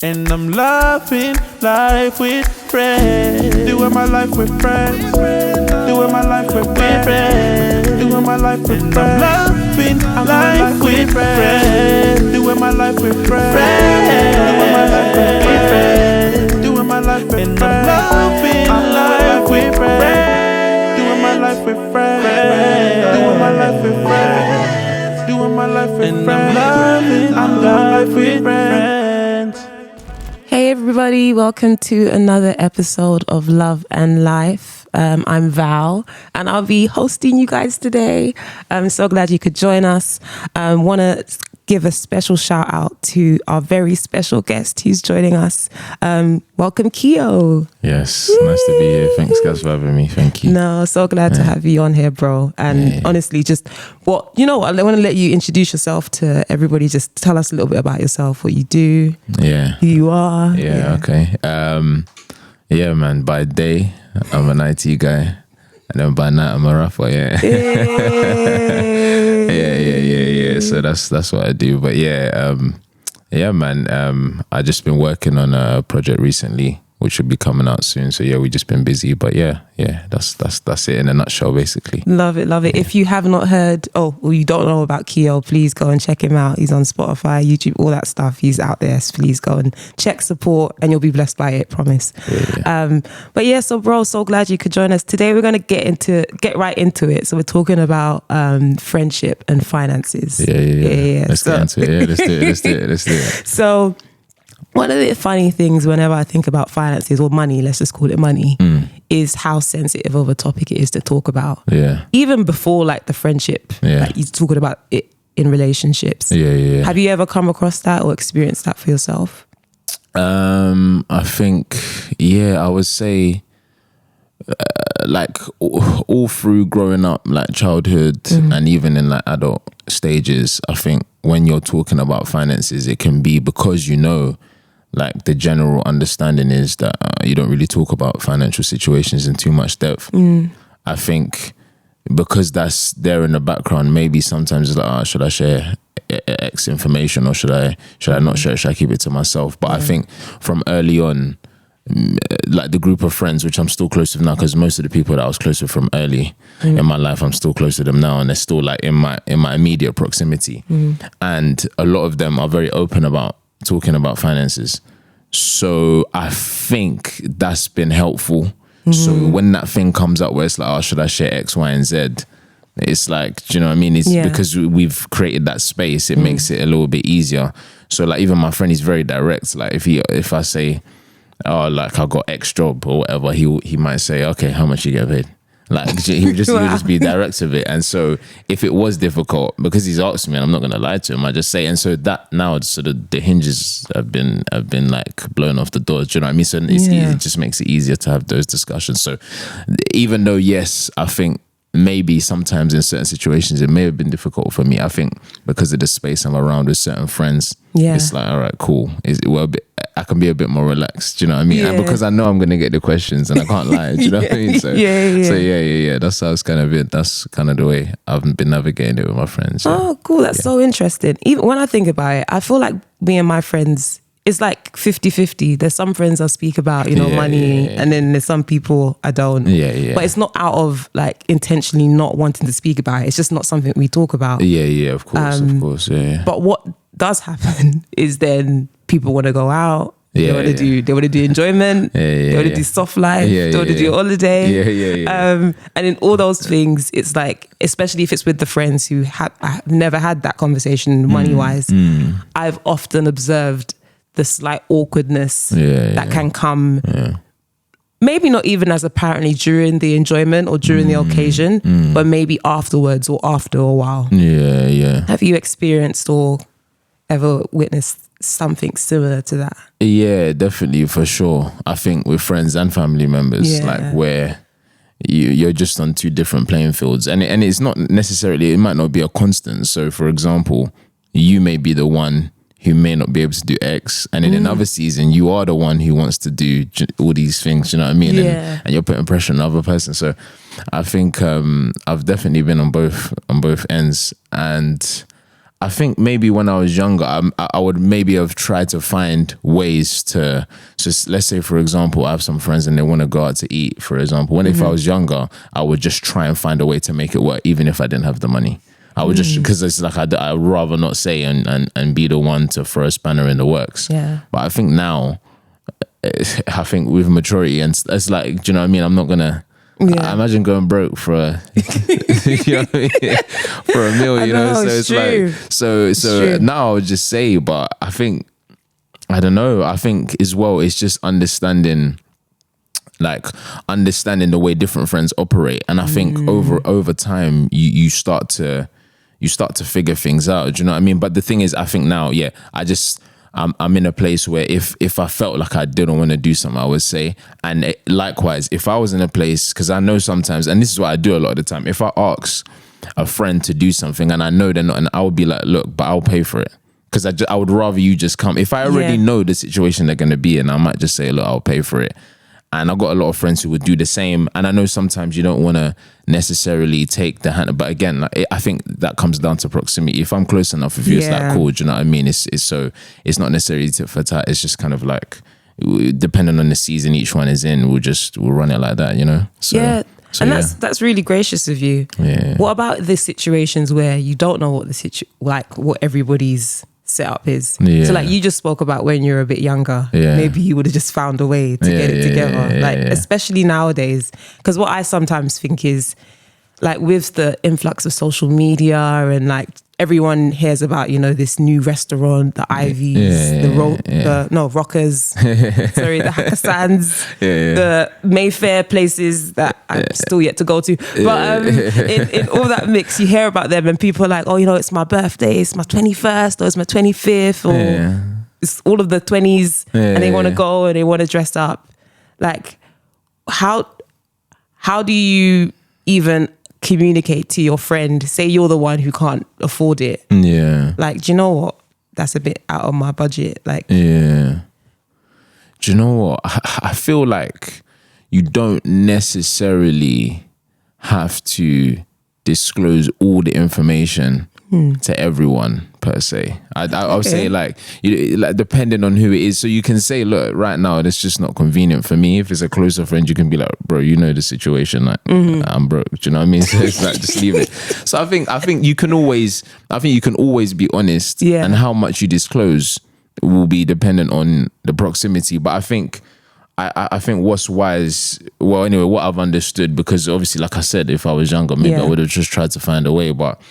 And I'm loving life with friends. Doing my life with friends. Doing my life with friends. Doing my life with friends. I'm loving life with friends. Doing my life with friends. Doing my life with friends. Doing my life with friends. And I'm loving life with friends. Doing my life with friends. Doing my life with friends. Doing my life with friends. I'm life with friends. Hey everybody, welcome to another episode of Love&Life. I'm Val and I'll be hosting you guys today. I'm so glad you could join us. Want to give a special shout out to our very special guest who's joining us. Welcome, Keo. Yes, nice to be here. Thanks guys for having me. Thank you. No, so glad to have you on here, bro. And honestly, just I want to let you introduce yourself to everybody. Just tell us a little bit about yourself, what you do, who you are. Okay. Man, by day, I'm an IT guy. And then by night, I'm a rapper, yeah. So that's what I do. But I just been working on a project recently, which should be coming out soon. So we just been busy. But that's it in a nutshell, basically. Love it. If you have not heard, or you don't know about Keo, please go and check him out. He's on Spotify, YouTube, all that stuff. He's out there. So please go and check, support, and you'll be blessed by it, promise. So bro, so glad you could join us. Today we're going to get right into it. So we're talking about friendship and finances. Let's get into it. Yeah, let's do it. So one of the funny things whenever I think about finances or money, let's just call it money, is how sensitive of a topic it is to talk about. Yeah. Even before like the friendship, like you're talking about it in relationships. Yeah. Have you ever come across that or experienced that for yourself? I think, I would say like all through growing up, like childhood and even in like adult stages, I think when you're talking about finances, it can be because like the general understanding is that you don't really talk about financial situations in too much depth. I think because that's there in the background, maybe sometimes it's like, should I share X information or should I not share it? Should I keep it to myself? But I think from early on, like the group of friends, which I'm still close with now, because most of the people that I was close with from early in my life, I'm still close to them now, and they're still like in my immediate proximity. And a lot of them are very open about talking about finances. So I think that's been helpful. So when that thing comes up where it's like, should I share X, Y, and Z? It's like, do you know what I mean? It's because we've created that space, it makes it a little bit easier. So like even my friend, he's very direct. Like if I say, like I got X job or whatever, he might say, okay, how much you get paid? Like he'll just be direct with it. And so if it was difficult, because he's asked me and I'm not gonna lie to him, I just say, and so that now sort of the hinges have been like blown off the doors, do you know what I mean? So it just makes it easier to have those discussions. So even though yes, I think maybe sometimes in certain situations it may have been difficult for me, I think because of the space I'm around with certain friends, it's like, all right, cool. I can be a bit more relaxed, do you know what I mean? And because I know I'm going to get the questions and I can't lie, do you know what I mean? So, that's how it's kind of it. That's kind of the way I've been navigating it with my friends. Oh, cool. That's so interesting. Even when I think about it, I feel like me and my friends, it's like 50-50. There's some friends I speak about, money, and then there's some people I don't. But it's not out of like intentionally not wanting to speak about it. It's just not something we talk about. Of course. But what does happen is then people want to go out. They want to do enjoyment. They want to do soft life. They want to do holiday. And in all those things, it's like, especially if it's with the friends who I've never had that conversation money wise. I've often observed the slight awkwardness that can come, maybe not even as apparently during the enjoyment or during the occasion, but maybe afterwards or after a while. Have you experienced or ever witnessed something similar to that? Yeah, definitely, for sure. I think with friends and family members, like where you're just on two different playing fields, and it's not necessarily, it might not be a constant. So for example, you may be the one who may not be able to do X, and in another season you are the one who wants to do all these things, you know what I mean? And you're putting pressure on the other person. So I think I've definitely been on both ends, and I think maybe when I was younger, I would maybe have tried to find ways to, so let's say, for example, I have some friends and they want to go out to eat, for example. If I was younger, I would just try and find a way to make it work, even if I didn't have the money. I would just, because it's like, I'd rather not say and be the one to throw a spanner in the works. Yeah. But I think now, I think with maturity, and it's like, do you know what I mean? I'm not going to, I imagine going broke for a, you know what I mean? For a meal, you know? So it's true. like, so now I would just say, but I think, I don't know, I think as well, it's just understanding the way different friends operate. And I think over time, you start to figure things out. Do you know what I mean? But the thing is, I think now, I'm in a place where if I felt like I didn't want to do something, I would say. And likewise, if I was in a place, because I know sometimes, and this is what I do a lot of the time, if I ask a friend to do something and I know they're not, and I would be like, look, but I'll pay for it. Because I would rather you just come. If I already know the situation they're going to be in, I might just say, look, I'll pay for it. And I've got a lot of friends who would do the same. And I know sometimes you don't want to necessarily take the hand. But again, I think that comes down to proximity. If I'm close enough with you, it's like, cool, do you know what I mean? It's not necessarily tit for tat. It's just kind of like, depending on the season each one is in, we'll run it like that, you know? So, and that's really gracious of you. Yeah. What about the situations where you don't know what what everybody's setup is? So like you just spoke about when you're a bit younger, maybe you would have just found a way to get it together, especially nowadays. Because what I sometimes think is, like, with the influx of social media and like everyone hears about, you know, this new restaurant, the Ivies, Rockers, sorry, the Hakkasan's, the Mayfair places that I'm still yet to go to. But in all that mix, you hear about them and people are like, oh, you know, it's my birthday, it's my 21st, or it's my 25th, or it's all of the 20s, and they want to go and they want to dress up. Like, how do you even communicate to your friend, say you're the one who can't afford it, like, do you know what, that's a bit out of my budget, like, do you know what, I feel like you don't necessarily have to disclose all the information to everyone per se. I would say like depending on who it is. So you can say, look, right now it's just not convenient for me. If it's a closer friend, you can be like, bro, you know the situation, like I'm broke. Do you know what I mean? So it's like, just leave it. So I think you can always be honest, and how much you disclose will be dependent on the proximity. But I think what's wise, well, anyway, what I've understood, because obviously, like I said, if I was younger, maybe I would have just tried to find a way, but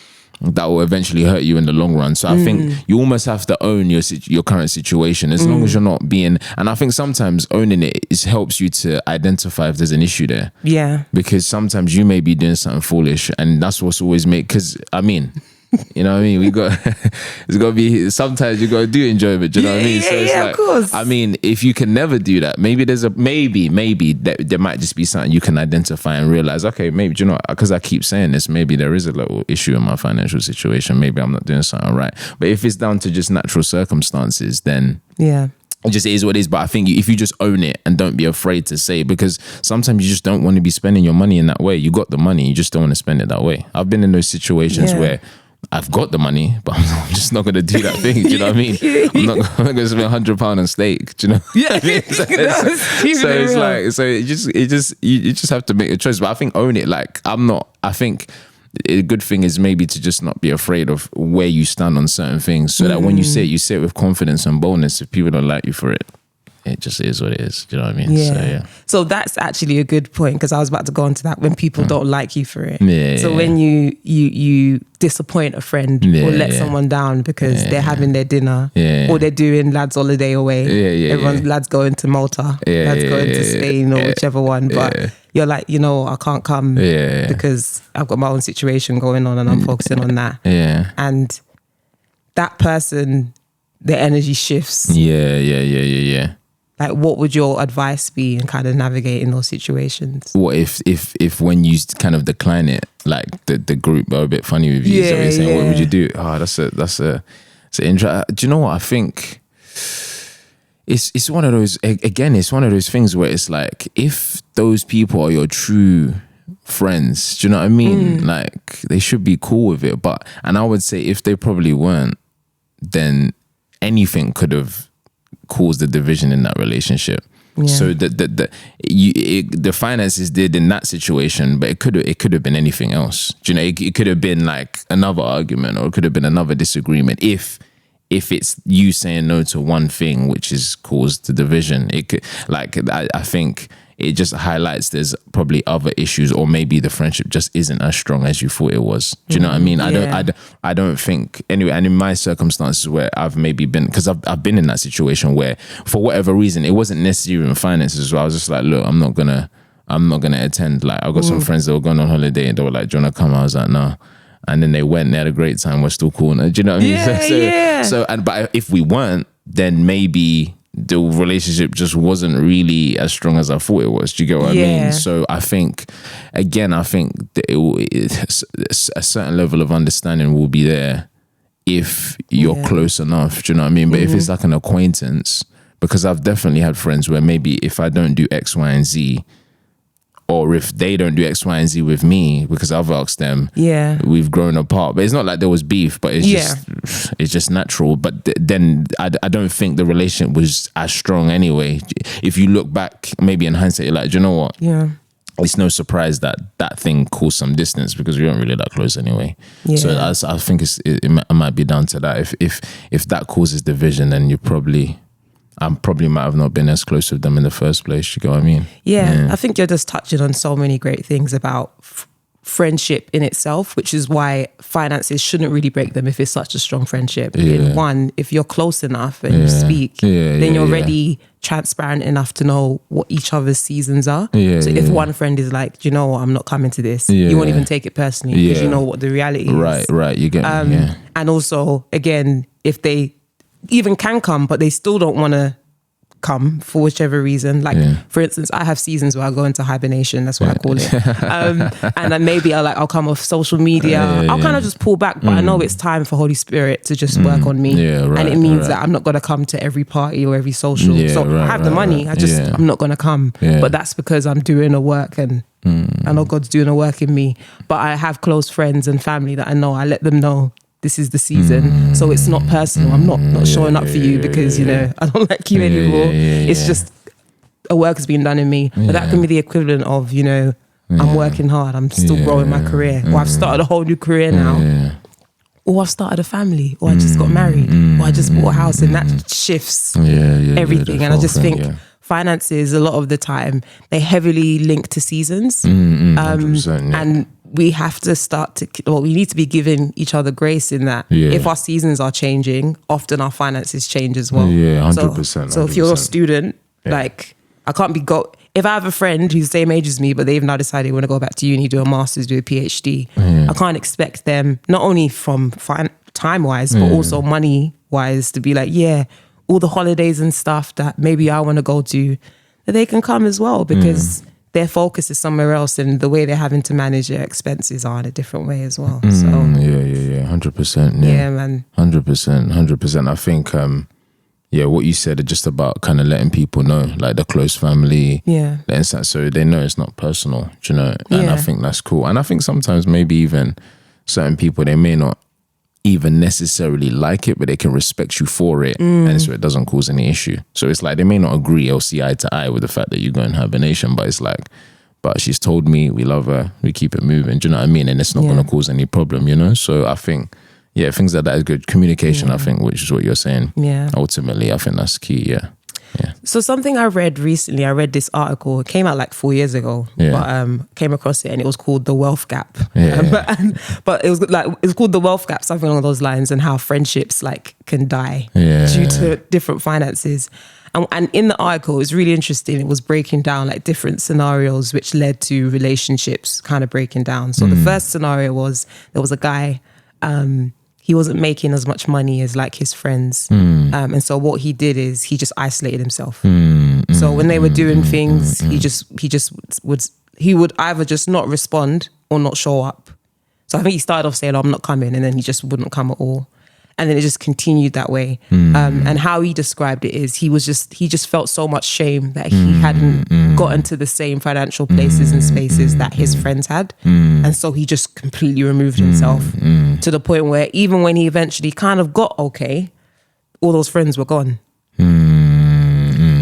that will eventually hurt you in the long run. So I think you almost have to own your current situation, as long as you're not being, and I think sometimes owning it helps you to identify if there's an issue there. Yeah. Because sometimes you may be doing something foolish, and that's what's always because I mean, you know what I mean? It's got to be, sometimes you got to do enjoyment, do you know what I mean? So it's like, of course. I mean, if you can never do that, maybe maybe there might just be something you can identify and realize, okay, maybe, do you know, because I keep saying this, maybe there is a little issue in my financial situation. Maybe I'm not doing something right. But if it's down to just natural circumstances, then it just is what it is. But I think if you just own it and don't be afraid to say, because sometimes you just don't want to be spending your money in that way. You got the money, you just don't want to spend it that way. I've been in those situations where I've got the money, but I'm just not going to do that thing. Do you know what I mean? I'm not going to spend £100 on steak. Do you know? Yeah. So it's like, so you just have to make a choice. But I think own it. Like, I think a good thing is maybe to just not be afraid of where you stand on certain things, so that when you say it with confidence and boldness. If people don't like you for it, it just is what it is. Do you know what I mean? Yeah. So that's actually a good point, because I was about to go on to that, when people don't like you for it. So when you disappoint a friend or let someone down because they're having their dinner or they're doing lads holiday away. Everyone's lads going to Malta, lads going to Spain or whichever one. But you're like, you know, I can't come because I've got my own situation going on and I'm focusing on that. And that person, their energy shifts. Like, what would your advice be in kind of navigating those situations? What if when you kind of decline it, like the group are a bit funny with you? So you're saying, what would you do? Oh, that's a intro. Do you know what I think? It's one of those, again, it's one of those things where it's like, if those people are your true friends. Do you know what I mean? Like, they should be cool with it. And I would say if they probably weren't, then anything could have caused the division in that relationship. Yeah. So the finances did in that situation, but it could have been anything else. Do you know, it could have been like another argument, or it could have been another disagreement. If it's you saying no to one thing which has caused the division, it could, like, I think it just highlights there's probably other issues, or maybe the friendship just isn't as strong as you thought it was. Do you know what I mean? I don't think, anyway, and in my circumstances where I've maybe been, because I've been in that situation where for whatever reason, it wasn't necessarily in finances, so I was just like, look, I'm not gonna attend. Like, I've got some friends that were going on holiday and they were like, do you want to come? I was like, no. And then they went, they had a great time, we're still cool. Do you know what I mean? But if we weren't, then maybe the relationship just wasn't really as strong as I thought it was. Do you get what I mean? So I think that a certain level of understanding will be there if you're close enough. Do you know what I mean? But if it's like an acquaintance, because I've definitely had friends where maybe if I don't do X, Y, and Z, or if they don't do X, Y, and Z with me because I've asked them, we've grown apart. But it's not like there was beef, but it's just natural. But then I don't think the relationship was as strong anyway. If you look back, maybe in hindsight, you're like, do you know what? Yeah. It's no surprise that thing caused some distance because we weren't really that close anyway. Yeah. So I think it might be down to that. If that causes division, then I probably might have not been as close with them in the first place. You get what I mean? Yeah. I think you're just touching on so many great things about friendship in itself, which is why finances shouldn't really break them if it's such a strong friendship. In one, if you're close enough and you speak, then you're already transparent enough to know what each other's seasons are. So if one friend is like, do you know what, I'm not coming to this, you won't even take it personally because you know what the reality is. Right. You get me, And also, again, if they even can come, but they still don't want to come for whichever reason. Like, for instance, I have seasons where I go into hibernation. That's what I call it. And then maybe I'll come off social media. I'll kind of just pull back, but I know it's time for Holy Spirit to just work on me. And it means that I'm not going to come to every party or every social. I have the money. I'm not going to come. But that's because I'm doing a work and I know God's doing a work in me. But I have close friends and family that I know. I let them know this is the season, so it's not personal. I'm not showing up for you because you know I don't like you anymore. It's just a work has been done in me. But that can be the equivalent of, you know, I'm working hard. I'm still growing my career, or I've started a whole new career now, or I've started a family, or I just got married, or I just bought a house, and that shifts everything. And I just think finances, a lot of the time, they heavily link to seasons, and we have to we need to be giving each other grace in that. If our seasons are changing, often our finances change as well. 100%. So if you're a student, like, I can't be if I have a friend who's the same age as me, but they've now decided they want to go back to uni, do a master's, do a PhD, I can't expect them, not only from time-wise, but also money-wise, to be like, all the holidays and stuff that maybe I want to go to, that they can come as well, because their focus is somewhere else, and the way they're having to manage their expenses are in a different way as well. 100%. Yeah, man. 100%. I think, what you said just about kind of letting people know, like the close family, so they know it's not personal, do you know? And I think that's cool. And I think sometimes maybe even certain people, they may not even necessarily like it, but they can respect you for it, and so it doesn't cause any issue. So it's like they may not agree or see eye to eye with the fact that you go in hibernation, but it's like, but she's told me, we love her, we keep it moving. Do you know what I mean? And it's not going to cause any problem, you know? So I think, things like that is good. Communication, I think, which is what you're saying. Ultimately, I think that's key, So something I read recently, I read this article, it came out like 4 years ago, but came across it, and it was called The Wealth Gap. But it was called The Wealth Gap, something along those lines, and how friendships like can die due to different finances. And in the article, it was really interesting. It was breaking down like different scenarios which led to relationships kind of breaking down. So the first scenario was, there was a guy, he wasn't making as much money as like his friends. And so what he did is he just isolated himself. So when they were doing things, he would either just not respond or not show up. So I think he started off saying, I'm not coming, and then he just wouldn't come at all. And then it just continued that way. And how he described it is he just felt so much shame that he hadn't gotten to the same financial places and spaces that his friends had. And so he just completely removed himself to the point where even when he eventually kind of got okay, all those friends were gone.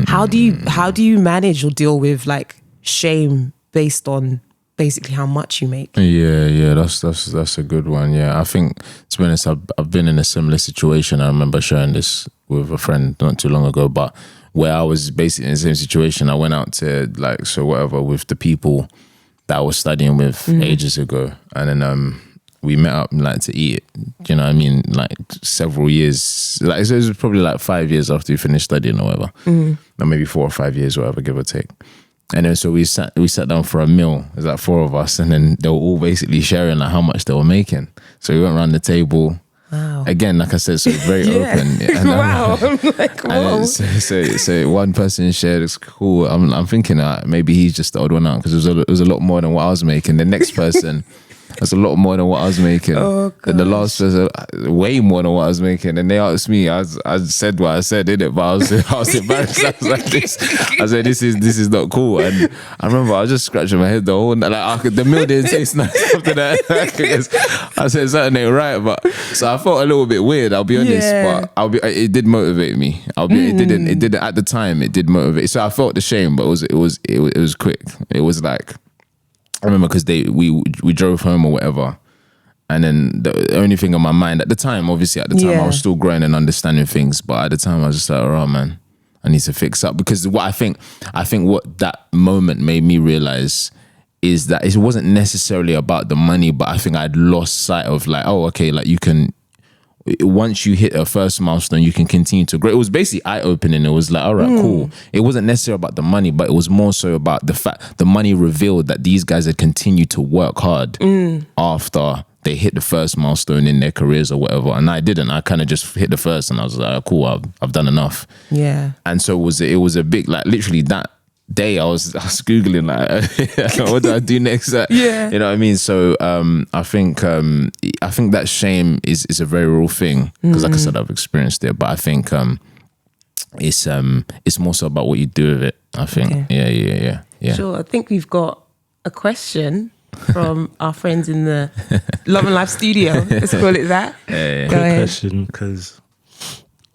How do you manage or deal with like shame based on basically how much you make? Yeah, that's a good one. Yeah, I think, to be honest, I've been in a similar situation. I remember sharing this with a friend not too long ago, but where I was basically in the same situation. I went out to with the people that I was studying with ages ago, and then we met up like to eat. Do you know what I mean? Like several years, like so it was probably like 5 years after we finished studying or whatever, or maybe 4 or 5 years, whatever, give or take. And then so we sat down for a meal. There's like 4 of us, and then they were all basically sharing like how much they were making. So we went around the table. Wow. Again, like I said, so very open. And wow. I'm like, whoa. So one person shared, it's cool. I'm thinking maybe he's just the odd one out, because it was a lot more than what I was making. The next person, that's a lot more than what I was making. Oh, and the last person, way more than what I was making. And they asked me, I said what I said, didn't it? But I was embarrassed. I was like, I said, this is not cool. And I remember I was just scratching my head the whole night. The meal didn't taste nice after that. I said something ain't right. But so I felt a little bit weird, I'll be honest. But it did motivate me. It didn't at the time. It did motivate. So I felt the shame, but it was quick. It was like, I remember because we drove home or whatever, and then the only thing on my mind at the time, obviously at the time I was still growing and understanding things, but at the time I was just like, oh man, I need to fix up. Because what I think what that moment made me realize is that it wasn't necessarily about the money, but I think I'd lost sight of like, oh okay, like you can, once you hit a first milestone, you can continue to grow. It was basically eye-opening. It was like, all right, cool. It wasn't necessarily about the money, but it was more so about the fact the money revealed that these guys had continued to work hard after they hit the first milestone in their careers or whatever. And I didn't. I kind of just hit the first, and I was like, cool, I've done enough. Yeah. And so it was a big, like literally that day I was Googling like what do I do next? Yeah. You know what I mean? So I think that shame is a very real thing, because like I said, I've experienced it, but I think it's more so about what you do with it, I think. Okay. Yeah. Sure. I think we've got a question from our friends in the Love&Life studio. Let's call it that. Yeah. Go ahead. Question, because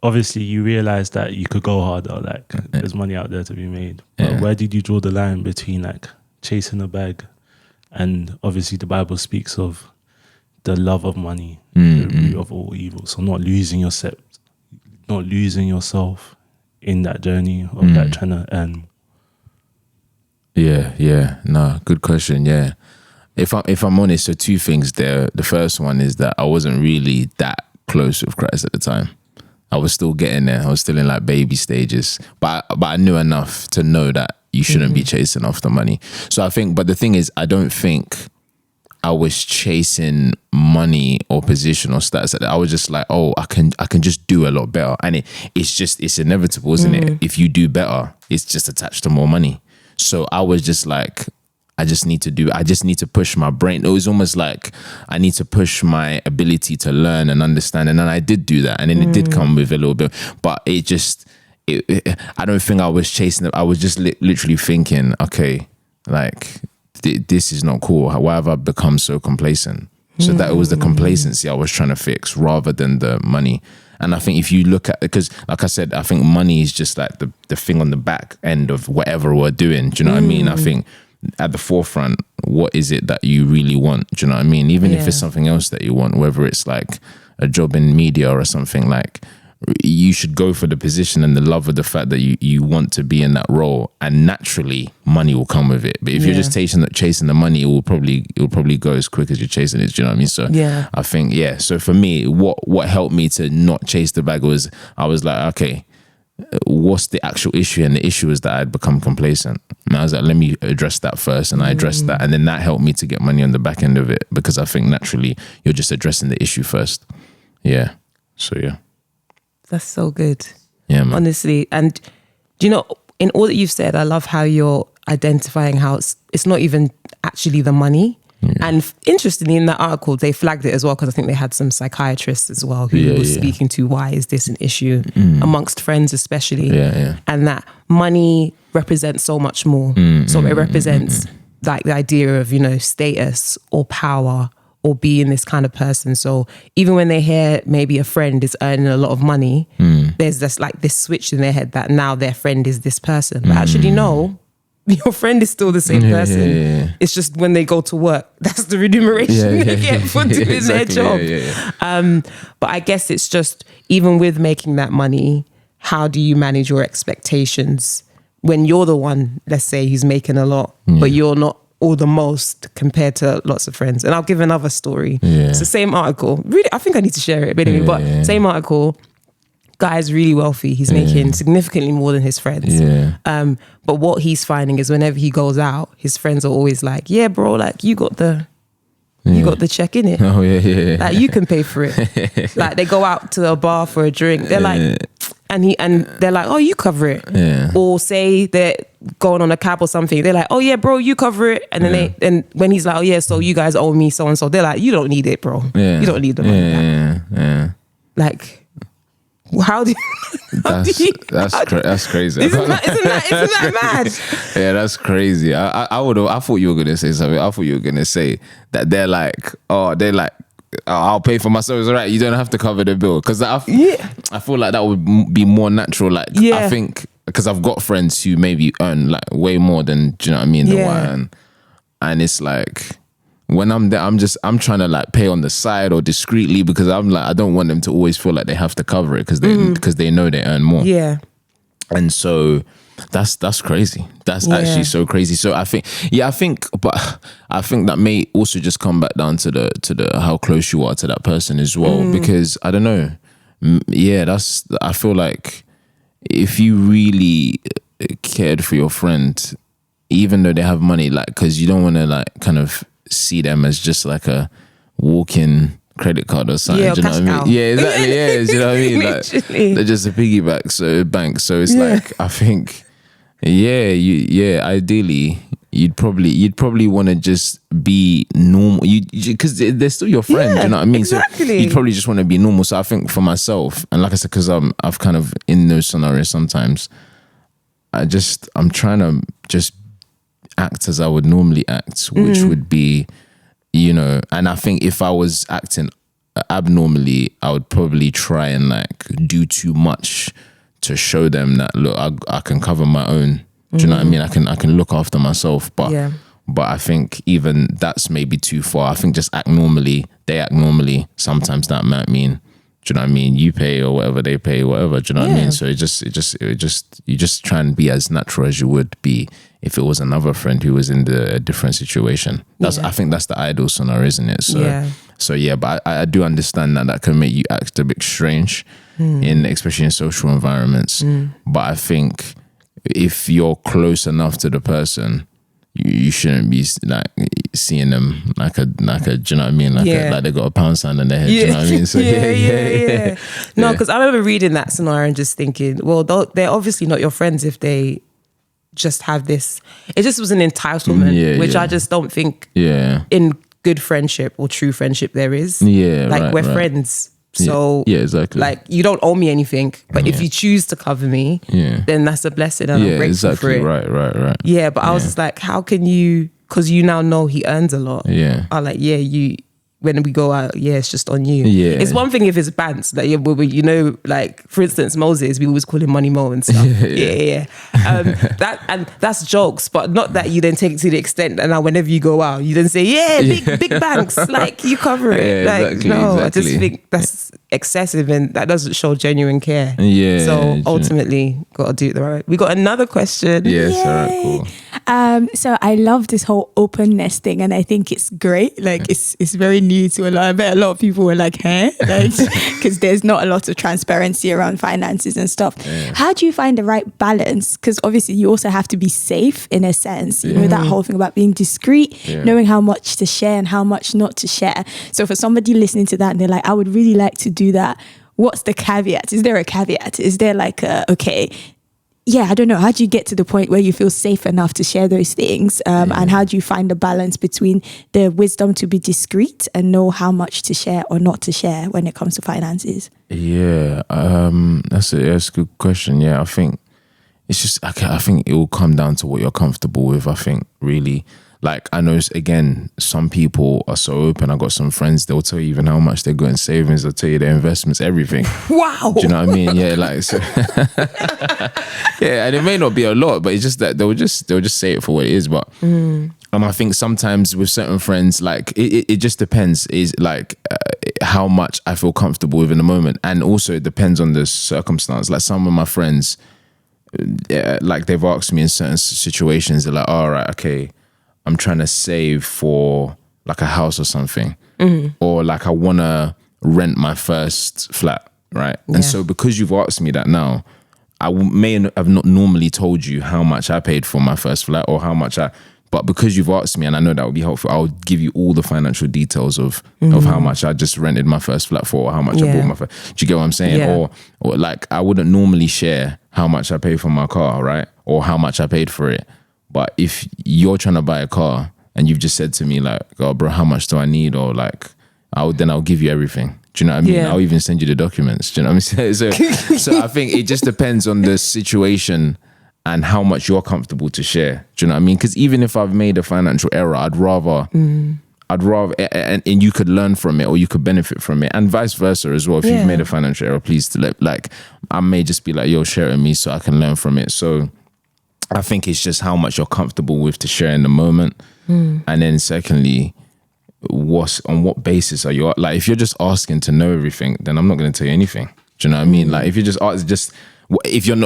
obviously you realize that you could go harder, like there's money out there to be made. But where did you draw the line between like chasing a bag, and obviously the Bible speaks of the love of money, the root of all evil. So not losing yourself in that journey of that trying to earn. Yeah. No, good question. Yeah. If I'm honest, so 2 things there. The first one is that I wasn't really that close with Christ at the time. I was still getting there. I was still in like baby stages, but I knew enough to know that you shouldn't be chasing after money. So I think, but the thing is, I don't think I was chasing money or position or status. I was just like, oh, I can just do a lot better, and it's inevitable, isn't it? If you do better, it's just attached to more money. So I was just like, I just need to push my brain. It was almost like I need to push my ability to learn and understand. And then I did do that. And then it did come with a little bit, but I don't think I was chasing it. I was just literally thinking, okay, like this is not cool. Why have I become so complacent? So that it was the complacency I was trying to fix rather than the money. And I think if you look at, because like I said, I think money is just like the thing on the back end of whatever we're doing. Do you know what I mean? I think at the forefront, what is it that you really want? Do you know what I mean? Even if it's something else that you want, whether it's like a job in media or something, like you should go for the position and the love of the fact that you want to be in that role, and naturally money will come with it. But if you're just chasing the money, it will probably go as quick as you're chasing it. Do you know what I mean? So I think, so for me, what helped me to not chase the bag was, I was like, okay, what's the actual issue? And the issue is that I'd become complacent. And I was like, let me address that first. And I addressed that. And then that helped me to get money on the back end of it, because I think naturally you're just addressing the issue first. Yeah. So yeah. That's so good. Yeah, man. Honestly. And do you know, in all that you've said, I love how you're identifying how it's not even actually the money. And interestingly, in that article, they flagged it as well, because I think they had some psychiatrists as well who was speaking to why is this an issue amongst friends especially. And that money represents so much more. So it represents like the idea of, you know, status or power or being this kind of person. So even when they hear maybe a friend is earning a lot of money, there's just like this switch in their head that now their friend is this person. But actually, no, your friend is still the same person. It's just when they go to work, that's the remuneration they get for doing their job. But I guess it's just, even with making that money, how do you manage your expectations when you're the one, let's say, who's making a lot, but you're not or the most compared to lots of friends? And I'll give another story. It's the same article. Really, I think I need to share it. But anyway, same article. Guy's really wealthy. He's making significantly more than his friends. But what he's finding is whenever he goes out, his friends are always like, yeah, bro, like you got the check in it. Like you can pay for it. Like they go out to a bar for a drink. They're like, and they're like, oh, you cover it. Or say they're going on a cab or something. They're like, oh yeah, bro, you cover it. And then and when he's like, oh yeah, so you guys owe me so and so. They're like, you don't need it, bro. You don't need the money. Like, how do you? That's crazy. Isn't that mad? Yeah, that's crazy. I thought you were gonna say something. I thought you were gonna say that they're like, I'll pay for myself. It's all right. You don't have to cover the bill. Because I feel like that would be more natural. Like I think because I've got friends who maybe earn like way more than, do you know what I mean? Than what I earn. And it's like, when I'm there, I'm trying to like pay on the side or discreetly, because I'm like, I don't want them to always feel like they have to cover it because they know they earn more. And so that's crazy. That's actually so crazy. So I think that may also just come back down to the how close you are to that person as well. Because I don't know. I feel like if you really cared for your friend, even though they have money, like, because you don't want to like kind of see them as just like a walk-in credit card or something. Do you know what I mean? Yeah, exactly. Yeah, do you know what I mean? Like, they're just a piggyback bank. So it's like, I think, ideally, you'd probably want to just be normal. Because they're still your friend. Do you know what I mean? Exactly. So you'd probably just want to be normal. So I think for myself, and like I said, because I've kind of in those scenarios sometimes, I'm trying to just act as I would normally act, which would be, you know, and I think if I was acting abnormally, I would probably try and like do too much to show them that, look, I can cover my own. Do you know what I mean? I can look after myself. But I think even that's maybe too far. I think just act normally, they act normally. Sometimes that might mean, do you know what I mean? You pay or whatever, they pay, whatever. Do you know what I mean? So you just try and be as natural as you would be if it was another friend who was in a different situation. I think that's the ideal scenario, isn't it? So but I do understand that can make you act a bit strange especially in social environments. But I think if you're close enough to the person, you shouldn't be like seeing them like a do you know what I mean? Like they got a pound sign on their head. Do you know what I mean? So No, because I remember reading that scenario and just thinking, well, they're obviously not your friends if they just have this. It just was an entitlement, which I just don't think in good friendship or true friendship there is. We're friends. So exactly. Like, you don't owe me anything, but if you choose to cover me, then that's a blessing and I'm grateful for it. Right. Yeah, but I was just like, how can you, because you now know he earns a lot. I'm like, when we go out, it's just on you. It's one thing if it's bants, that you know, like for instance, Moses, we always call him Money Mo and stuff. And that's jokes, but not that you then take it to the extent and now whenever you go out, you then say, big banks, like you cover it. Exactly. I just think that's excessive and that doesn't show genuine care. So ultimately, got to do it the right way. We got another question. Yes, all right, cool. So I love this whole openness thing, and I think it's great. Like it's very new to a lot. I bet a lot of people were like, "Huh?" Like, because there's not a lot of transparency around finances and stuff. How do you find the right balance? Because obviously you also have to be safe in a sense. You know, that whole thing about being discreet, knowing how much to share and how much not to share. So for somebody listening to that and they're like, I would really like to do that. What's the caveat? Is there a caveat? Is there like okay, I don't know. How do you get to the point where you feel safe enough to share those things? And how do you find the balance between the wisdom to be discreet and know how much to share or not to share when it comes to finances? Yeah, that's a good question. Yeah, I think it's just, I think it will come down to what you're comfortable with. I think really, like, I know, again, some people are so open. I got some friends, they'll tell you even how much they got in savings, they'll tell you their investments, everything. Wow. Do you know what I mean? Yeah, like, so yeah, and it may not be a lot, but it's just that they'll just say it for what it is. But I think sometimes with certain friends, like, it just depends, is like how much I feel comfortable with in the moment. And also it depends on the circumstance. Like, some of my friends, like, they've asked me in certain situations, they're like, all right, okay, I'm trying to save for like a house or something, or like I want to rent my first flat, right? Yeah. And so because you've asked me that now, I may have not normally told you how much I paid for my first flat or how much but because you've asked me and I know that would be helpful, I'll give you all the financial details of how much I just rented my first flat for, or how much I bought my first. Do you get what I'm saying? Yeah. Or like, I wouldn't normally share how much I paid for my car, right? Or how much I paid for it. But if you're trying to buy a car and you've just said to me like, oh bro, how much do I need? Or like, I'll give you everything. Do you know what I mean? Yeah. I'll even send you the documents. Do you know what I mean? So I think it just depends on the situation and how much you're comfortable to share. Do you know what I mean? Because even if I've made a financial error, I'd rather, and you could learn from it or you could benefit from it, and vice versa as well. If you've made a financial error, please, like, I may just be like, yo, share it with me so I can learn from it. So I think it's just how much you're comfortable with to share in the moment. And then secondly, on what basis are you, like, if you're just asking to know everything, then I'm not going to tell you anything. Do you know what I mean? Like, if you just ask, if you're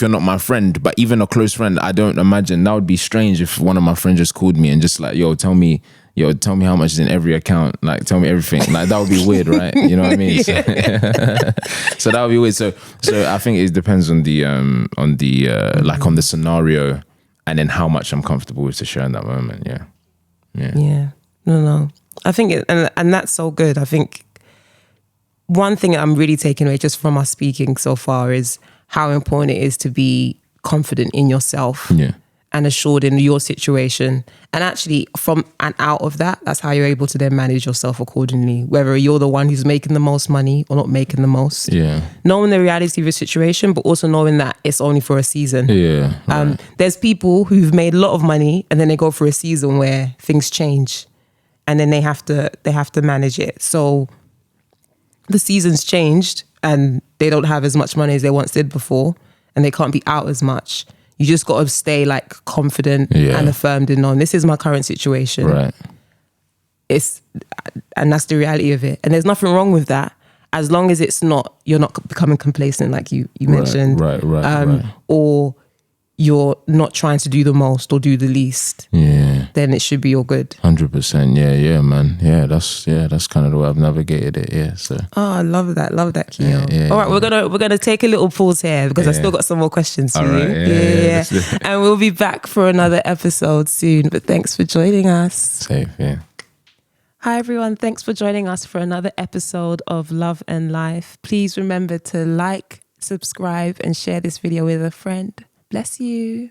not my friend, but even a close friend, I don't imagine, that would be strange if one of my friends just called me and just like, tell me how much is in every account, like, tell me everything. Like, that would be weird, right? You know what I mean? So that would be weird. So I think it depends on the like, on the scenario, and then how much I'm comfortable with to share in that moment. Yeah. No, I think and that's so good. I think one thing I'm really taking away just from us speaking so far is how important it is to be confident in yourself. And assured in your situation, and actually from and out of that, that's how you're able to then manage yourself accordingly, whether you're the one who's making the most money or not making the most. Knowing the reality of your situation, but also knowing that it's only for a season. There's people who've made a lot of money and then they go for a season where things change and then they have to manage it. So the season's changed and they don't have as much money as they once did before, and they can't be out as much. You just got to stay like confident and affirmed in knowing this is my current situation. Right. And that's the reality of it. And there's nothing wrong with that, as long as you're not becoming complacent, like you mentioned. Right. Or you're not trying to do the most or do the least. Then it should be all good. 100%. Yeah, man. Yeah, that's kind of the way I've navigated it. Yeah. So. Oh, I love that, Keo. All right, we're gonna take a little pause here because I still got some more questions for you. Yeah. And we'll be back for another episode soon. But thanks for joining us. Safe. Yeah. Hi everyone, thanks for joining us for another episode of Love and Life. Please remember to like, subscribe, and share this video with a friend. Bless you.